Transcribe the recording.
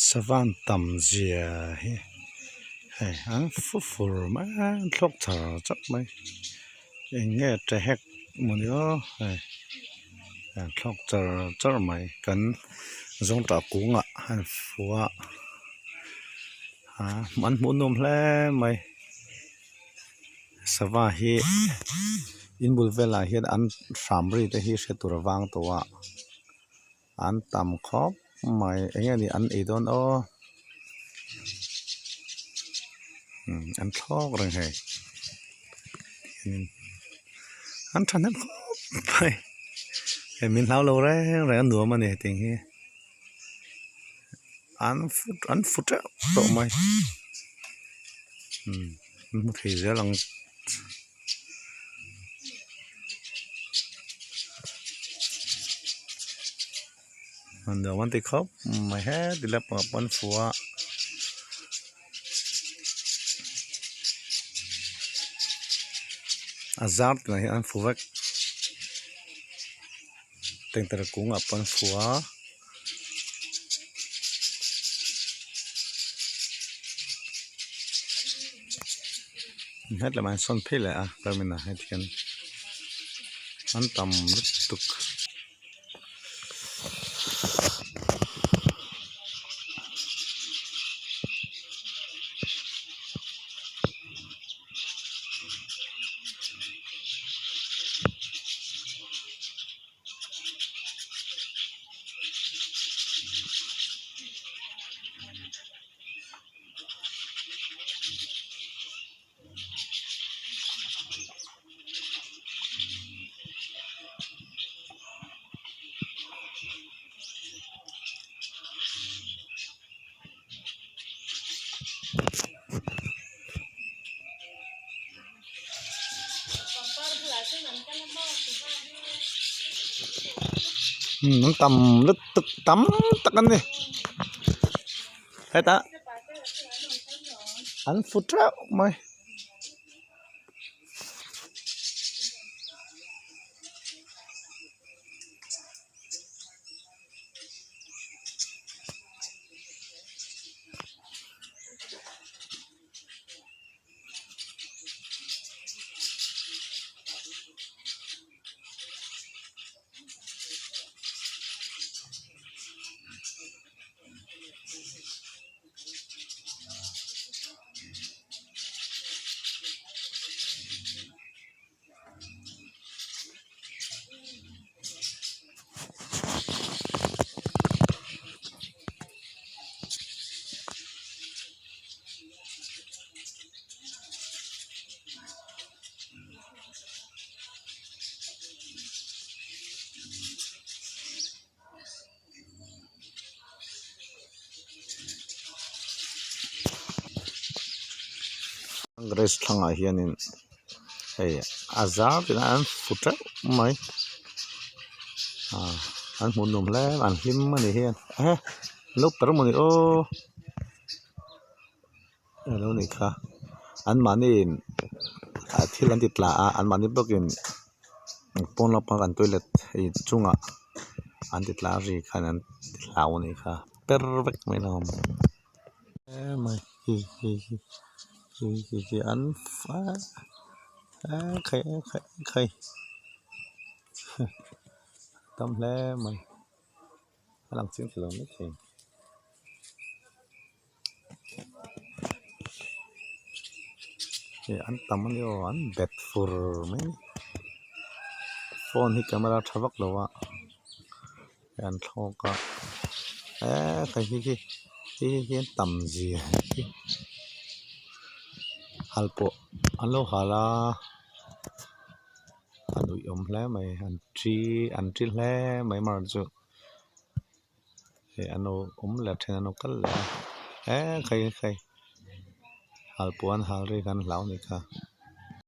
savan tam zia hi hey an fur ma thok thar chap mai nghe te hek munio hey an thok char mai kan zong ta kunga han fuwa man munum hle mai sava hi in bulvela hian an samri te hi se turawang towa an tam khop mai engani an idon o an thok reng he an thanet khop pai min hlau lo re an nuam mani ting hi an fut to mai mu thei zelang an do man ti khop mai he dilap pan fuwa azar na hi an fuwak teng ter kung apan fuwa hết là man son phê à termina hết kian an tam tuk nó tầm rất tức tắm tắc anh đi thấy ta anh phút ráo mày Grace thang a hianin hey azar tin an futra mai an munum le an him mani hian lúc tar mani o lo ni kha an manin thil an titla an mani bokin pon la pa an toilet ei chunga an titla ri khan an titlau ni kha perfect mai nom mai hi an fa khai tâm le mày làm xin lỗi mấy thì anh tâm anh yêu anh bẹt phur mấy phone hi camera thавak lo wa anh thâu cả cái hi tâm gì halpo anh lo hala anh ui le mày anh tri le mày mà rồi anh là thế anh cất là khai halpo anh hal ri kan lau ni kha